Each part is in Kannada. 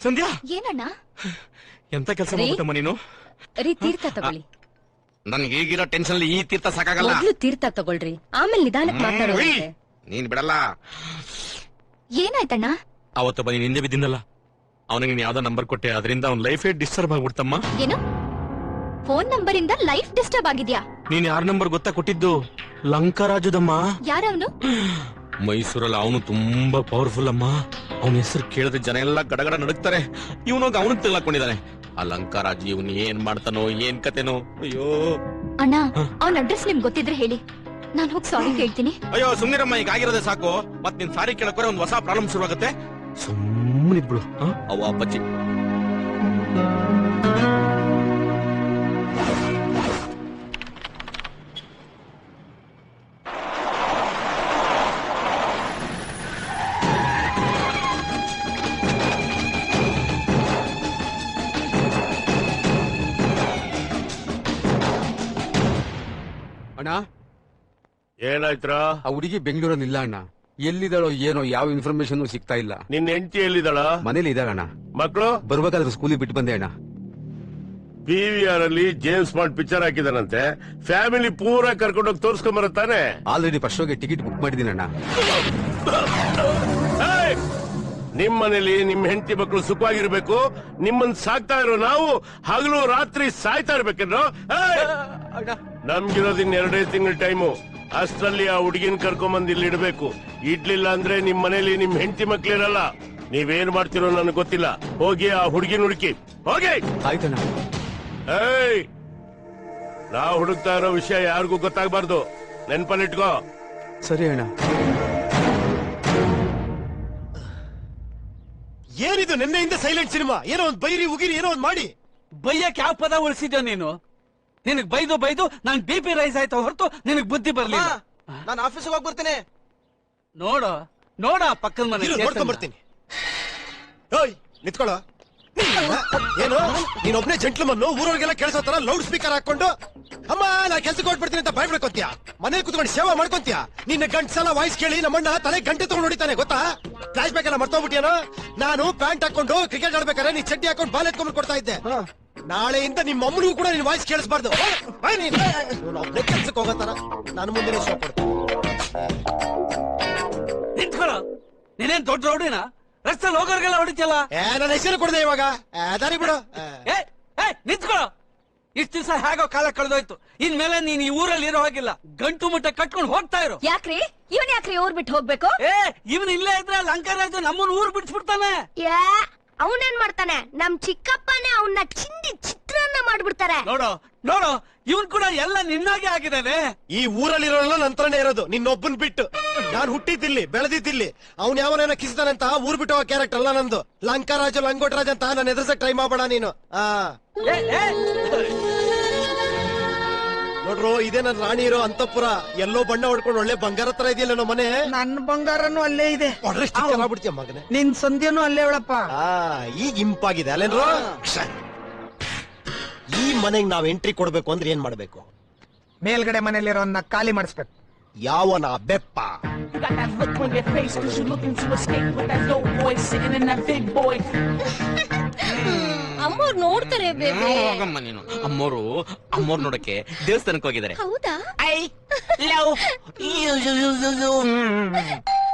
ಸಂಧ್ಯಾ ಏನಣ್ಣ? ಎಂತ ಕೆಲಸ ಮಾಡ್ಬಿಟ್ಟಮ್ಮ ನೀನು? ತೀರ್ಥ ತಗೊಳ್ಳಿ. ನನ್ಗೆ ಈಗಿರೋ ಟೆನ್ಷನ್ ಈ ತೀರ್ಥ ಸಾಕಾಗಲ್ಲ. ಮೊದ್ಲು ತೀರ್ಥ ತಗೊಳ್ರಿ, ಆಮೇಲೆ ನಿಧಾನಕ್ಕೆ ಮಾತಾಡೋದಂತೆ. ನೀನ್ ಬಿಡಲ್ಲ. ಏನಾಯ್ತಣ್ಣ? ಅವತ್ತು ಬನ್ನಿ ನಿಂದೆ ಬಿದ್ದಿದ್ದಲ್ಲ, ಅವನಿಗೆ ನೀನ್ ಯಾವ್ದೋ ನಂಬರ್ ಕೊಟ್ಟೆ, ಅದರಿಂದ ಅವ್ನ ಲೈಫೇ ಡಿಸ್ಟರ್ಬ್ ಆಗ್ಬಿಡ್ತಮ್ಮ. ಏನು? ಫೋನ್ ನಂಬರ್ ಇಂದ ಲೈಫ್ ಡಿಸ್ಟರ್ಬ್ ಆಗಿದ್ಯಾ? ನೀನ್ ಯಾರ ನಂಬರ್ ಗೊತ್ತಾ ಕೊಟ್ಟಿದ್ದು? ಲಂಕರಾಜುದಮ್ಮ. ಯಾರವನು? ಮೈಸೂರಲ್ಲಿ ಅವನು ತುಂಬಾ ಪವರ್ಫುಲ್ ಅಮ್ಮ. ಅವನ ಹೆಸರು ಕೇಳಿದ್ರೆ ಜನ ಎಲ್ಲ ಗಡಗಡ ನಡುಕ್ತಾರೆ. ಇವನೋಗ ಅವನು ತೆಗ್ಲಾಕೊಂಡಿದ್ದಾನೆ. ಆ ಲಂಕರಾಜ್ ಇವನ್ ಏನ್ ಮಾಡ್ತಾನೋ ಏನ್ ಕತೆನೋ. ಅಯ್ಯೋ ಅಣ್ಣ, ಅವನ ಅಡ್ರೆಸ್ ನಿಮ್ಗೆ ಗೊತ್ತಿದ್ರೆ ಹೇಳಿ, ನಾನು ಹೋಗಿ ಸಾರಿ ಕೇಳ್ತೀನಿ. ಅಯ್ಯೋ ಸುಮ್ನಿರಮ್ಮ, ಈಗ ಆಗಿರೋದೇ ಸಾಕು. ಮತ್ ನಿನ್ ಸಾರಿ ಕೇಳಕೋರೆ ಒಂದ್ ಹೊಸ ಪ್ರಾಬ್ಲಮ್ ಶುರುವಾಗುತ್ತೆ. ಸುಮ್ಮನಿದ್ಬಿಡು. ಅವ ಅಪ್ಪಚ್ಚಿ ಅಣ್ಣ. ಏನಾಯ್ತ್ರ? ಆ ಹುಡುಗಿ ಬೆಂಗಳೂರಲ್ಲಿ ಇಲ್ಲ ಅಣ್ಣ. ಎಲ್ಲಿದ್ದಾಳೋ ಏನೋ, ಯಾವ ಇನ್ಫಾರ್ಮೇಶನ್ ಸಿಗ್ತಾ ಇಲ್ಲ. ನಿನ್ನ ಹೆಂಡತಿ ಎಲ್ಲಿದ್ದಾಳ? ಮನೇಲಿ ಇದ್ದಾಳಣ್ಣ. ಮಕ್ಕಳು? ಬರ್ಬೇಕಾದ್ರೆ ಸ್ಕೂಲಿಗೆ ಬಿಟ್ಟು ಬಂದೆ ಅಣ್ಣ. PVR ಅಲ್ಲಿ ಜೇಮ್ಸ್ ಬಾಂಡ್ ಪಿಕ್ಚರ್ ಹಾಕಿದಾನಂತೆ. ಫ್ಯಾಮಿಲಿ ಪೂರಾ ಕರ್ಕೊಂಡೋಗಿ ತೋರ್ಸ್ಕೊಂಬರತ್ತಾನೆ. ಆಲ್ರೆಡಿ ಫಸ್ಟ್ ಶೋಗೆ ಟಿಕೆಟ್ ಬುಕ್ ಮಾಡಿದೀನಿ ಅಣ್ಣ. ನಿಮ್ ಮನೇಲಿ ನಿಮ್ ಹೆಂಡತಿ ಮಕ್ಕಳು ಸುಖವಾಗಿರ್ಬೇಕು. ನಿಮ್ಮನ್ ಸಾಕ್ತಾ ಇರೋ ನಾವು ಹಗಲು ರಾತ್ರಿ ಸಾಯ್ತಾ ಇರ್ಬೇಕೇನೋ? ನಮ್ಗಿರೋದಿನ್ 2 ತಿಂಗಳ ಟೈಮು. ಅಷ್ಟರಲ್ಲಿ ಆ ಹುಡುಗಿನ ಕರ್ಕೊಂಬಂದ್ ಇಲ್ಲಿ ಇಡ್ಬೇಕು. ಇಡ್ಲಿಲ್ಲ ಅಂದ್ರೆ ನಿಮ್ ಮನೇಲಿ ನಿಮ್ ಹೆಂಡತಿ ಮಕ್ಳಿರಲ್ಲ. ನೀವೇನ್ ಮಾಡ್ತಿರೋ ನನಗೆ ಗೊತ್ತಿಲ್ಲ. ಹೋಗಿ ಆ ಹುಡುಗಿನ ಹುಡುಕಿ ಹೋಗಿ. ಆಯ್ತಣ್ಣ. ನಾವು ಹುಡುಕ್ತಾ ಇರೋ ವಿಷಯ ಯಾರಿಗೂ ಗೊತ್ತಾಗಬಾರ್ದು. ನೆನ್ಪಲ್ಲಿಟ್ಕೋ. ಸರಿ ಅಣ್ಣ. ಏನಿದು ನಿನ್ನೆಯಿಂದ ಸೈಲೆಂಟ್ ಸಿನಿಮಾ? ಏನೋ ಒಂದ್ ಬೈರಿ ಉಗಿರಿ ಏನೋ ಒಂದ್ ಮಾಡಿ. ಬೈಯಕ್ ಯಾವ ಪದ ಉಳಿಸಿದ್ಯೋ ನೀನು? ನಿನಗ್ ಬೈದು ನಾನ್ BP ರೈಸ್ ಆಯ್ತು ಹೊರತು ನಿನಗ್ ಬುದ್ಧಿ ಬರ್ಲಿ. ನಾನು ಆಫೀಸಿಗೆ ಹೋಗಿ ಬರ್ತೇನೆ. ನೋಡ ಪಕ್ಕದ ಮನೆ ನೋಡ್ಕೊಂಡ್ ಬರ್ತೀನಿ. ಓಯ್ ನಿತ್ಕೊಳ್ಳ. ಏನು ನೀನೊಬ್ನೇ ಜೆಂಟ್ಲ್ಮನ್ ಊರವ್ರಿಗೆಲ್ಲ ಕೇಳಿಸೋ ತರ ಲೌಡ್ ಸ್ಪೀಕರ್ ಹಾಕೊಂಡು ಅಮ್ಮ ನಾ ಕೆಲ್ಸಕ್ಕೆ ಹೊಟ್ಬಿಡ್ತೀನಿ ಅಂತ ಬಾಯ್ಬಿಡ್ಕೊಂತೀಯ? ಮನೆ ಕುತ್ಕೊಂಡು ಸೇವಾ ಮಾಡ್ಕೊಂತೀಯ? ನಿನ್ನ ಗಂಟ್ಸಲ ವಾಯ್ಸ್ ಕೇಳಿ ನಮ್ಮಣ್ಣ ತಲೆ ಗಂಟೆ ತಗೊಂಡು ಹೊಡಿತಾನೆ ಗೊತ್ತಾ? ಫ್ಲಾಶ್ ಬ್ಯಾಕ್ ಎಲ್ಲ ಮರ್ತೋಗ್ಬಿಟ್ಟಿಯೇನೋ? ನಾನು ಪ್ಯಾಂಟ್ ಹಾಕೊಂಡು ಕ್ರಿಕೆಟ್ ಆಡ್ಬೇಕಾದ್ರೆ ನೀ ಚಡ್ಡಿ ಹಾಕೊಂಡು ಬಾಲ್ ಎತ್ಕೊಂಡು ಕೊಡ್ತಾ ಇದ್ದೆ. ನಾಳೆಯಿಂದ ನಿಮ್ಮ ಅಮ್ಮನಿಗೂ ಕೂಡ ನೀನ್ ವಾಯ್ಸ್ ಕೇಳಿಸಬಾರ್ದು. ಒಬ್ಬನೇ ಕೆಲ್ಸಕ್ಕೆ ಹೋಗತ್ತಾರ ನಾನು ಮುಂದಿನ ಶೋ ಕೊಡ್ತೀನಿ. ನಿಂತ್ಕೊಳ್ಳ. ನೀನೇನ್ ದೊಡ್ಡ ರೌಡಿನ? ರಸ್ತೆಯಲ್ಲಿ ಹೋಗೋರ್ಗೆಲ್ಲ ಹೊಡಿತಿಯಲ್ಲ. ನನ್ನ ಹೆಸರು ಕೊಡದೆ ಇವಾಗ ದಾರಿ ಬಿಡು. ನಿಂತ್ಕೊಳ್ಳ. ಇಷ್ಟ ದಿವಸ ಹೇಗೋ ಕಾಲ ಕಳೆದೋಯ್ತು. ಇನ್ಮೇಲೆ ನೀನ್ ಈ ಊರಲ್ಲಿ ಇರೋ ಹಾಗಿಲ್ಲ. ಗಂಟು ಮುಟ್ಟೆ ಕಟ್ಕೊಂಡು ಹೋಗ್ತಾ ಇರು. ಯಾಕ್ರಿ ಇವನ್ ಯಾಕ್ರಿ ಊರ್ ಬಿಟ್ಟು ಹೋಗ್ಬೇಕು? ಇವನ್ ಇಲ್ಲೇ ಇದ್ರೆ ಲಂಕರಾಜು ನಮ್ಮನ್ನ ಊರ್ ಬಿಡಿಸ್ಬಿಡ್ತಾನೆ. ಅವನೇನ್ ಮಾಡ್ತಾನೆ? ನಮ್ ಚಿಕ್ಕಪ್ಪನೇ ಅವನ್ನ ಚಿಂದಿ ಚಿತ್ರಾನ್ನ ಮಾಡ್ಬಿಡ್ತಾರೆ. ನೋಡೋ ಇವನ್ ಕೂಡ ಎಲ್ಲ ನಿನ್ನಾಗೆ ಆಗಿದ್ದಾನೆ. ಈ ಊರಲ್ಲಿರೋಲ್ಲ ನಂತರನೇ ಇರೋದು ನಿನ್ನೊಬ್ಬನ್ ಬಿಟ್ಟು. ನಾನ್ ಹುಟ್ಟಿದ್ದಿಲ್ಲಿ ಬೆಳೆದಿದ್ದಿಲ್ಲಿ. ಅವ್ನ್ ಯಾವನೇನ ಕಿಸಿದಾನಂತ ಊರ್ ಬಿಟ್ಟು ಹೋಗೋ ಕ್ಯಾರೆಕ್ಟರ್ ಅಲ್ಲ ನಂದು. ಲಂಕರಾಜು ಲಂಗೋಟರಾಜ್ ಅಂತ ನಾನು ಎದುರ್ಸಕ್ ಟ್ರೈ ಮಾಡಬೇಡ ನೀನು. ನೋಡ್ರು, ಇದೇ ನನ್ ರಾಣಿ ಇರೋ ಅಂತಪುರ. ಎಲ್ಲೋ ಬಣ್ಣ ಹೊಡ್ಕೊಂಡು ಒಳ್ಳೆ ಬಂಗಾರ ತರ ಇದೆಯಲ್ಲ ನಮ್ಮ ಮನೆ. ನನ್ನ ಬಂಗಾರನು ಅಲ್ಲೇ ಇದೆ. ಚೆನ್ನಾಗ್ಬಿಡ್ತೀಯ ಮಗನೆ. ನಿನ್ ಸಂಧ್ಯನು ಅಲ್ಲೇ ಅವಳಪ್ಪ. ಈಗ ಇಂಪಾಗಿದೆ ಅಲ್ಲೇನ್ರು? ಈ ಮನೆಗ್ ನಾವ್ ಎಂಟ್ರಿ ಕೊಡ್ಬೇಕು ಅಂದ್ರೆ ಏನ್ ಮಾಡ್ಬೇಕು? ಮೇಲ್ಗಡೆ ಮನೇಲಿರೋನ್ನ ಖಾಲಿ ಮಾಡಿಸ್ಬೇಕು. ಯಾವನ ಬೆಪ್ಪ? ಅಮ್ಮವ್ರು ನೋಡ್ತಾರೆ. ಹೋಗಮ್ಮ ನೀನು. ಅಮ್ಮೋರ್ ನೋಡಕ್ಕೆ ದೇವಸ್ಥಾನಕ್ಕೆ ಹೋಗಿದ್ದಾರೆ. ಹೌದಾ?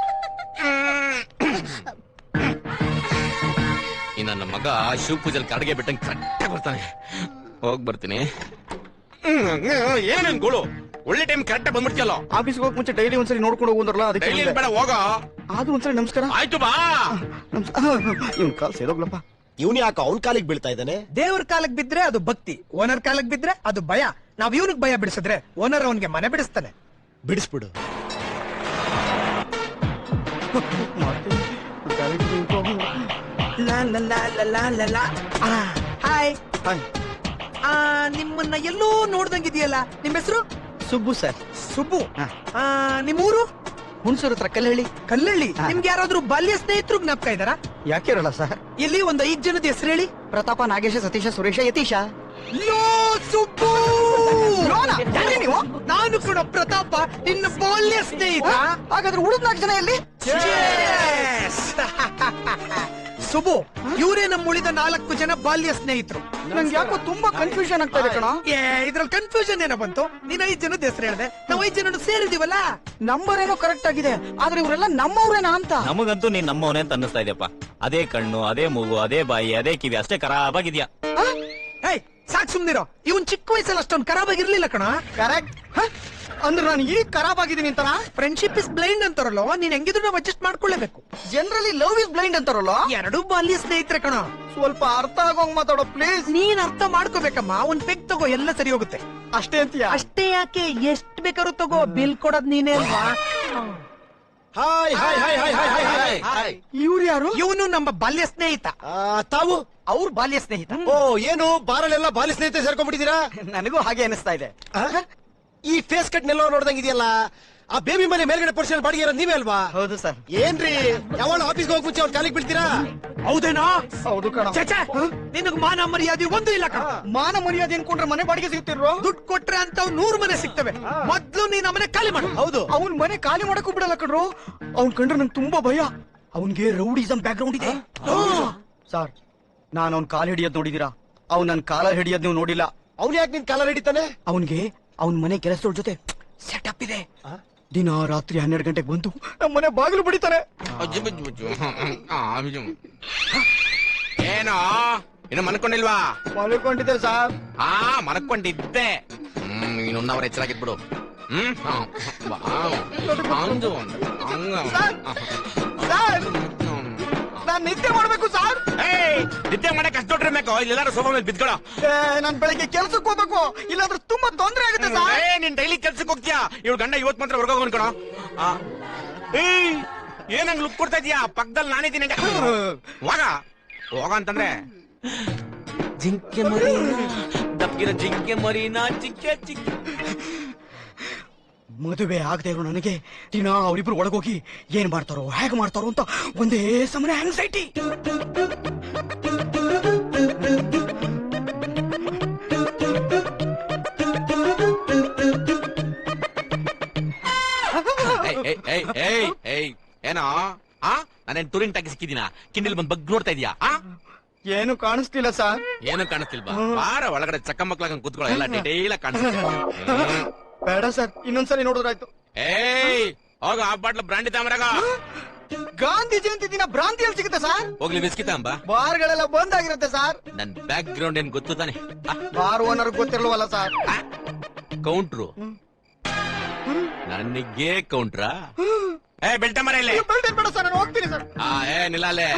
ಈ ನನ್ನ ಮಗ ಶಿವ ಪೂಜೆಲ್ ಕಡೆಗೆ ಬಿಟ್ಟಂಗೆ ಕರೆಕ್ಟಾಗಿ ಬರ್ತಾನೆ. ಹೋಗ್ ಬರ್ತೀನಿ. ಏನೇನ್ ಗೋಳು? ಒಳ್ಳೆ ಟೈಮ್ ಕರೆಕ್ಟ್ ಬಂದ್ಬಿಡ್ತಿಯಲ್ಲ. ಆಫೀಸ್ಗೆ ಹೋಗಕ್ ಮುಂಚೆ ಡೈಲಿ ಒಂದ್ಸರಿ ನೋಡ್ಕೊಂಡು ಹೋಗೋದ್ರಲ್ಲ, ಅದಕ್ಕೆ ಬೇಡ ಹೋಗ. ಆದ್ರೂ ಒಂದ್ಸರಿ ನಮಸ್ಕಾರ. ಆಯ್ತು ಬಾ. ಇವ್ನ ಕಾಲ್ ಸೇರೋಗ್ಲಪ್ಪ. ಇವ್ನ ಯಾಕ ಅವ್ನ್ ಕಾಲಿಗೆ ಬೀಳ್ತಾ ಇದ್ದಾನೆ? ದೇವ್ರ ಕಾಲಕ್ ಬಿದ್ರೆ ಅದು ಭಕ್ತಿ, ಓನರ್ ಕಾಲಕ್ ಬಿದ್ರೆ ಅದು ಭಯ. ನಾವ್ ಇವನಿಗೆ ಭಯ ಬಿಡಿಸಿದ್ರೆ ಓನರ್ ಅವನ್ಗೆ ಮನೆ ಬಿಡಿಸ್ತಾನೆ. ಬಿಡಿಸ್ಬಿಡು. ಹಾಯ್. ನಿಮ್ಮನ್ನ ಎಲ್ಲೋ ನೋಡ್ದಂಗಿದೆಯಲ್ಲ. ನಿಮ್ ಹೆಸರು? ಸುಬ್ಬು ಸರ್. ಸುಬ್ಬು. ನಿಮ್ಮೂರು? ಹುಣಸೂರು ಹತ್ರ ಕಲ್ಲಹಳ್ಳಿ. ಕಲ್ಲಳ್ಳಿ. ನಿಮ್ಗೆ ಯಾರಾದ್ರೂ ಬಾಲ್ಯ ಸ್ನೇಹಿತರು ಜ್ಞಾಪಕ ಇದಾರ? ಯಾಕೆ ಇರಲ್ಲ ಸರ್. ಇಲ್ಲಿ ಒಂದ್ 5 ಜನದ ಹೆಸರು ಹೇಳಿ. ಪ್ರತಾಪ, ನಾಗೇಶ, ಸತೀಶ, ಸುರೇಶ, ಯತೀಶ. ಸುಬ್ಬು, ನೀವು? ನಾನು ಕೂಡ ಪ್ರತಾಪ ನಿನ್ನ ಬಾಲ್ಯ ಸ್ನೇಹಿತ. ಹಾಗಾದ್ರೆ ಉಳಿದ 4 ಜನ ಎಲ್ಲಿ? ಸುಬು ಇವರೇ ನಮ್ಮ ಉಳಿದ 4 ಜನ ಬಾಲ್ಯ ಸ್ನೇಹಿತರು. ನಂಗೆ ಯಾಕೋ ತುಂಬಾ ಕನ್ಫ್ಯೂಷನ್ ಆಗ್ತಾ ಇದೆ ಕಣ. ಇದ್ರಲ್ಲಿ ಕನ್ಫ್ಯೂಷನ್ ಏನೋ ಬಂತು? ನೀನ್ 5 ಜನದ ಹೆಸರು ಹೇಳ್ದೆ, ನಾವು 5 ಜನ ಸೇರಿದೀವಲ್ಲ. ನಂಬರ್ ಏನೋ ಕರೆಕ್ಟ್ ಆಗಿದೆ, ಆದ್ರೆ ಇವರೆಲ್ಲ ನಮ್ಮವ್ರೇನಾ ಅಂತ. ನಮಗಂತೂ ನೀನ್ ನಮ್ಮವನೇ ಅಂತ ಅನ್ನಿಸ್ತಾ ಇದೆಯಪ್ಪ. ಅದೇ ಕಣ್ಣು, ಅದೇ ಮೂಗು, ಅದೇ ಬಾಯಿ, ಅದೇ ಕಿವಿ, ಅಷ್ಟೇ ಖರಾಬಾಗಿದ್ಯಾ. ಏಯ್ ಸಾಕ್ ಸುಮ್ನಿರೋ. ಇವನ್ ಚಿಕ್ಕ ವಯಸ್ಸಲ್ಲಿ ಅಷ್ಟೊಂದು ಖರಾಬ್ ಆಗಿರ್ಲಿಲ್ಲ ಕಣ. ಕರೆಕ್ಟ್. ಅಂದ್ರೆ ನಾನು ಈಗ ಖರಾಬ್ ಆಗಿದ್ದೀನಿ ಅಂತಾನ? ಫ್ರೆಂಡ್ಶಿಪ್ ಇಸ್ ಬ್ಲೈಂಡ್ ಅಂತಾರಲ್ಲ, ನೀನ್ ಹೆಂಗಿದ್ರು ನಾವು ಅಡ್ಜಸ್ಟ್ ಮಾಡ್ಕೊಳ್ಳೇಬೇಕು. ಜನರಲಿ ಲವ್ ಇಸ್ ಬ್ಲೈಂಡ್ ಅಂತಾರಲ್ಲ. ಎರಡು ಬಾಲ್ಯ ಸ್ನೇಹಿತರೆ ಕಣ. ಸ್ವಲ್ಪ ಅರ್ಥ ಆಗೋಂಗ್ ಮಾತಾಡೋ ಪ್ಲೀಸ್. ನೀನ್ ಅರ್ಥ ಮಾಡ್ಕೋಬೇಕಮ್ಮ. ಒಂದ್ ಪೆಗ್ ತಗೋ, ಎಲ್ಲ ಸರಿ ಹೋಗುತ್ತೆ. ಅಷ್ಟೇ ಅಂತೀಯ? ಅಷ್ಟೇ ಯಾಕೆ, ಎಷ್ಟ್ ಬೇಕಾದ್ರೂ ತಗೋ, ಬಿಲ್ ಕೊಡೋದ್ ನೀನೇ ಅಲ್ವಾ? Hi hi hi hi hi hi hi. ಇವ್ರು ಯಾರು? ಇವನು ನಮ್ಮ ಬಾಲ್ಯ ಸ್ನೇಹಿತ. ತಾವು? ಅವ್ರ ಬಾಲ್ಯ ಸ್ನೇಹಿತ. ಓ, ಏನು ಬಾರಲ್ಲೆಲ್ಲ ಬಾಲ್ಯ ಸ್ನೇಹಿತ ಸೇರ್ಕೊಂಡ್ಬಿಟ್ಟಿದ್ದೀರಾ? ನನಗೂ ಹಾಗೆ ಅನಿಸ್ತಾ ಇದೆ. ಈ ಫೇಸ್ ಕಟ್ ನೆಲ್ಲ ನೋಡ್ದಂಗ್ ಇದೆಯಲ್ಲ. ಆ ಬೇಬಿ ಮನೆ ಮೇಲ್ಗಡೆ ಪರ್ಸನ್ ಬಾಡಿಗೆ ಇರೋದು ನೀವೇ ಅಲ್ವಾ? ಹೌದು ಸರ್. ಏನ್ರಿ, ಯಾವಾಗ ಆಫೀಸ್ಗೆ ಹೋಗಿ ಮುಂಚೆ ಅವ್ರ ಕಾಲಿಗೆ ಬೀಳ್ತೀರಾ? ಹೌದೇನೋ? ಹೌದು ಕಣ. ನಿನಗ್ ಮಾನ ಮರ್ಯಾದೆ ಒಂದು ಇಲ್ಲ ಕಣ. ಮಾನ ಮರ್ಯಾದೆ ಅನ್ಕೊಂಡ್ರೆ ಮನೆ ಬಾಡಿಗೆ ಸಿಗ್ತಿರೋ? ದುಡ್ಡು ಕೊಟ್ರೆ ಅಂತ 100 ಮನೆ ಸಿಗ್ತವೆ. ಮೊದ್ಲು ನೀನ್ ಮನೆ ಖಾಲಿ ಮಾಡು. ಹೌದು. ಅವ್ನ್ ಮನೆ ಖಾಲಿ ಮಾಡಕ್ಕೂ ಬಿಡಲ್ಲ ಕಣ್ರು. ಅವ್ನ್ ಕಂಡ್ರೆ ನಂಗೆ ತುಂಬಾ ಭಯ. ಅವನ್ಗೆ ರೌಡಿಸಂ ಬ್ಯಾಕ್ ಗ್ರೌಂಡ್ ಇದೆ. ಸರ್, ನಾನ್ ಅವ್ನ್ ಕಾಲ್ ಹಿಡಿಯೋದ್ ನೋಡಿದೀರಾ? ಅವ್ನ್ ನನ್ ಕಾಲ ಹಿಡಿಯೋದ್ ನೀವು ನೋಡಿಲ್ಲ. ಅವ್ನು ಯಾಕೆ ನಿನ್ ಕಾಲ ಹಿಡಿತಾನೆ? ಅವನ್ಗೆ ಅವನ್ ಮನೆ ಕೆಲಸದವ್ರ ಜೊತೆ ಸೆಟಪ್ ಇದೆ. ದಿನ ರಾತ್ರಿ 12 ಗಂಟೆಗೆ ಬಂದು ನಮ್ಮ ಮನೆ ಬಾಗಿಲು ಬಡಿತಾರೆ. ಏನೋ ಇನ್ನು ಮನ್ಕೊಂಡಿಲ್ವಾ? ಮಲ್ಕೊಂಡಿದ್ದೆ ಸರ್. ಮನ್ಕೊಂಡಿದ್ದೆ. ಇನ್ನೊಂದವ್ರ ಎಚ್ಚರಾಗಿದ್ಬಿಡು. ನಾನ್ ನಿದ್ದೆ ಮಾಡ್ಬೇಕು ಸರ್. ನಿದ್ದೆ ಮಾಡಕ್ ಅಷ್ಟು ದೊಡ್ಡ ಬೇಕು. ಇಲ್ಲೆಲ್ಲಾರು ಸೋಫಾ ಮೇಲೆ ಬಿದ್ಕೊಳ್ಳೋ. ನಾನ್ ಬೆಳಗ್ಗೆ ಕೆಲ್ಸಕ್ಕೆ ಹೋಗ್ಬೇಕು, ಇಲ್ಲಾಂದ್ರೆ ತುಂಬಾ ತೊಂದ್ರೆ ಆಗುತ್ತೆ ಸರ್. ನೀನ್ ಡೈಲಿ ಕೆಲ್ಸಕ್ಕೆ ಹೋಗ್ತೀಯಾ? ಇವಳು ಗಂಡ ಇವತ್ ಮಾತ್ರ ಹೊರಗೋಗ ಅನ್ಕೊಣ. ಏನಂಗ್ ಲುಕ್ ಕೊಡ್ತಾ ಇದೀಯಾ? ಪಕ್ಕದಲ್ಲಿ ನಾನಿದ್ದೀನಿ. ಹೋಗ ಅಂತಂದ್ರೆ ಜಿಂಕೆ ಮರಿನಾ, ದಪ್ಪಿರೋ ಜಿಂಕೆ ಮರಿನಾ, ಚಿಕ್ಕ ಚಿಕ್ಕ. ಮದುವೆ ಆಗದೆ ಇರೋ ನನಗೆ ದಿನ ಅವರಿಬ್ರು ಒಳಗೋಗಿ ಏನ್ ಮಾಡ್ತಾರೋ ಹೇಗ್ ಮಾಡ್ತಾರೋ ಅಂತ ಒಂದೇ ಸಮನೆ ಆಂಗ್ಸೈಟಿ. ಏನೋ ನಾನೇನ್ ಟೂರಿಂಗ್ ಟ್ಯಾಗಿ ಸಿಕ್ಕಿದೀನ? ಕಿಂಡಿಲ್ ಬಂದ್ ಬಗ್ ನೋಡ್ತಾ ಇದೀಯಾ? ಏನು ಕಾಣಿಸ್ತಿಲ್ಲ ಸರ್. ಏನು ಕಾಣಿಸ್ತಿಲ್ವಾ? ಬಾರ ಒಳಗಡೆ ಚಕ್ಕ ಮಕ್ಳಾಗ ಕೂತ್ಕೊಳ್ಳೋ, ಎಲ್ಲ ಡೀಟೇಲ್ ಕಾಣಿಸ್ತಿದೆ. ಬೇಡ ಸರ್, ಇನ್ನೊಂದ್ಸಲಿ ನೋಡಿದ್ರಾಯ್ತು. ಹೋಗ ಆ ಬಾಟ್ಲ ಬ್ರಾಂಡಿ ತಾಮ್ರಾಗ. ಗಾಂಧಿ ಜಯಂತಿ ದಿನ ಭ್ರಾಂತಿಯಲ್ಲಿ ಸಿಗುತ್ತೆ ಸರ್. ಹೋಗ್ಲಿ ಬಿಸ್ಕಿತ ಅಂಬ. ಬಾರ್ಗಳೆಲ್ಲ ಬಂದ್ ಆಗಿರುತ್ತೆ ಸರ್. ನನ್ ಬ್ಯಾಕ್ ಗ್ರೌಂಡ್ ಏನ್ ಗೊತ್ತು ತಾನೆ? ಬಾರ್ ಓನರ್ ಗೊತ್ತಿರ್ಲವಲ್ಲ ಸರ್. ಕೌಂಟ್ರು ನನಗೆ ಕೌಂಟ್ರಾ? ಬೆಲ್ಟ ಮರ ಇಲ್ಲ. ಬೇಡ ಸರ್, ನಾನು ಹೋಗ್ತೀನಿ ಸರ್. ನಿಲ್ಲೇ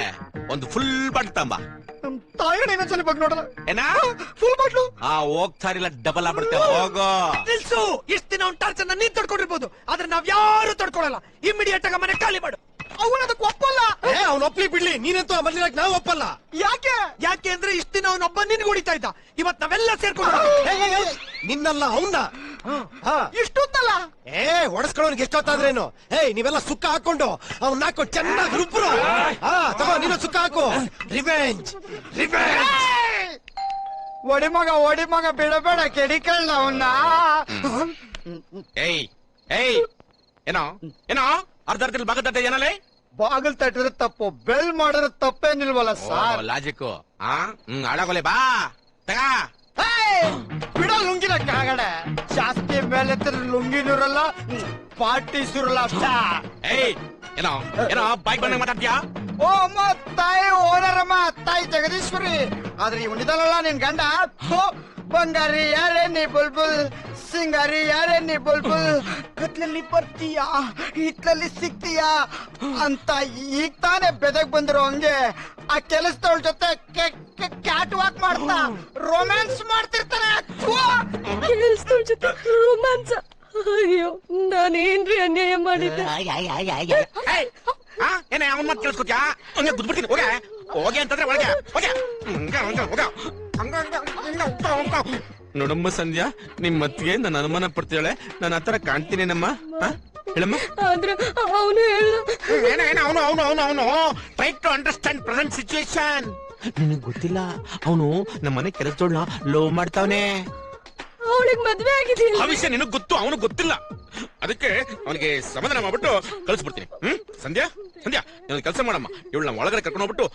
ಒಂದು ಫುಲ್ ಬಾಟ್ಲ್ ತಂಬ. ತಾಯಿನ ಇನ್ನೊಂದ್ಸಲಿ ಬಗ್ಗೆ ನೋಡಲ್ಲ. ಏನ ಫುಲ್ ಬಾಟ್ಲು? ಹೋಗ್ತಾರಿಲ್ಲ, ಡಬಲ್ ಆಗ್ಬಿಡ್ತೇವೆ. ಹೋಗೋ ನಿಲ್ಸು. ಇಷ್ಟ ದಿನ ಅವ್ನ ಟಾರ್ಚರ್ ನೀನ್ ತಡ್ಕೊಂಡಿರ್ಬೋದು, ಆದ್ರೆ ನಾವ್ ಯಾರು ತಡ್ಕೊಳಲ್ಲ. ಇಮಿಡಿಯೇಟ್ ಆಗ ಮನೆ ಖಾಲಿ ಮಾಡು. ಅವನ ಅದಕ್ಕೆ ಒಪ್ಪಲ್ಲ. ಅವ್ನ ಒಪ್ಲಿ ಬಿಡ್ಲಿ, ನೀನಂತೂ ಆ ಮೊದಲಿನಾಗ ನಾವು ಒಪ್ಪಲ್ಲ. ಯಾಕೆ ಅಂದ್ರೆ ಇಷ್ಟ ದಿನ ಅವನೊಬ್ಬ ನಿನ್ಗೆ ಹೊಡಿತಾ ಇದ್ದ. ಇವತ್ ನಾವೆಲ್ಲ ಸೇರ್ಕೊಂಡು ನಿನ್ನಲ್ಲ ಅವನ್ನ ಇಷ್ಟೊತ್ತಲ್ಲ ಹೊಡೆಸ್ಕೊಳ್ಳೋನಿಗೆ ಎಷ್ಟೊತ್ತಾದ್ರೇನು? ನೀವೆಲ್ಲ ಸುಕ್ಕ ಹಾಕೊಂಡು ಅವ್ನ ಹಾಕೊಂಡು ಚೆನ್ನಾಗಿ ರುಬ್ರು. ತಗೋ, ನೀನು ಸುಕ್ಕ ಹಾಕು. Revenge revenge. ಒಡಿಮಗ ಬಿಡಬೇಡ, ಕೆಡಿಕಳ್ಳ ಅವನ್ನ. ಏನೋ ಏನೋ ಅರ್ಧ ಅರ್ಧದಲ್ಲಿ ಭಾಗ ತಟ್ಟೆ ಏನಲ್ಲೇ? ಬಾಗಿಲ್ ತಟ್ಟಿದ್ರೆ ತಪ್ಪು, ಬೆಲ್ ಮಾಡಿದ್ರೆ ತಪ್ಪೇನಿಲ್ವಲ್ಲ ಸರ್. ಲಾಜಿಕ್ಕು. ಹಾಳಾಗೋಲೆ ಬಾ ತಗ. ಬಿಡ ಲುಂಗಿನ ಕಾಗಡೆ. ಜಾಸ್ತಿ ಮೇಲೆ ಲುಂಗಿನೂರಲ್ಲ, ಪಾರ್ಟಿ ಸುರಲ್ಲ. ಏನೋ ಏನೋ ಬಾಯ್ಕ್ ಬಂದಾಗ ಮಾತಾಡ್ತೀಯಾ? ಓ ಅಮ್ಮ ತಾಯಿ ಓನರಮ್ಮ, ತಾಯಿ ಜಗದೀಶ್ವರಿ. ಆದ್ರೆ ಇವನಿದಲ್ಲ ನಿನ್ ಗಂಡ. ಬಂಗಾರಿ ಯಾರೇ ನೀ ಬುಲ್ಬುಲ್, ಸಿಂಗಾರಿ ಯಾರೇ ನೀ ಬುಲ್ಬುಲ್, ಕತ್ಲಲ್ಲಿ ಬರ್ತೀಯಾ ಹಿತ್ಲಲ್ಲಿ ಸಿಗ್ತೀಯಾ ಅಂತ ಈಗ ತಾನೇ ಬೆದಕ್ ಬಂದಿರೋ ಹಂಗೆ ಆ ಕೆಲಸದವಳ ಜೊತೆ ಕ್ಯಾಟ್ ವಾಕ್ ಮಾಡ್ತಾ ರೊಮ್ಯಾನ್ಸ್ ಮಾಡ್ತಿರ್ತಾನೆ. ಕೆಲಸದವ್ರ ಜೊತೆ ರೊಮ್ಯಾನ್ಸ್? ಅಯ್ಯೋ, ನಾನೇನ್ರಿ ಅನ್ಯಾಯ ಮಾಡಿದ್ದೆ? ಏನೇ ಅವನ್ ಮತ್ ಕೇಳಿಸ್ಕೊತ್ಯಾ? ಹಂಗೆ ಗುದ್ಬಿಡ್ತೀನಿ. ಹೋಗೆ ಹೋಗೆ ಅಂತಂದ್ರೆ ಒಳಗೆ ಹೋಗೆ. ನೋಡಮ್ಮ ಸಂಧ್ಯಾ, ನಿಮ್ ಮತ್ತಿಗೆ ನಾನು ಅನುಮಾನ ಪಡ್ತೀಳೆ. ನಾನು ಆತರ ಕಾಣ್ತೀನೇನಮ್ಮ? ಹೇಳಮ್ಮ. ಆದ್ರೆ ಅವನು ಏನ ಅವನು try to understand present situation. ನಿನಗ್ ಗೊತ್ತಿಲ್ಲ, ಅವನು ನಮ್ಮ ಮನೆ ಕೆಲಸದೋಳ್ನ ಲವ್ ಮಾಡ್ತಾವನೆ. ಅವಳಿಗೆ ಮದ್ವೆ ಆಗಿದೆಯಲ್ಲ. ಆ ವಿಷಯ ನಿನಗ್ ಗೊತ್ತು, ಅವನು ಗೊತ್ತಿಲ್ಲ. ಅದಕ್ಕೆ ಅವನಿಗೆ ಸಮಾಧಾನ ಮಾಡ್ಬಿಟ್ಟು ಕಳಿಸ್ಬಿಡ್ತೀನಿ. ಸಂಧ್ಯಾ ಸಂಧ್ಯಾ, ಕೆಲಸ ಮಾಡಮ್ಮ. ಇವಳನ್ನ ಒಳಗಡೆ ಕರ್ಕೊಂಡು ಹೋಗ್ಬಿಟ್ಟು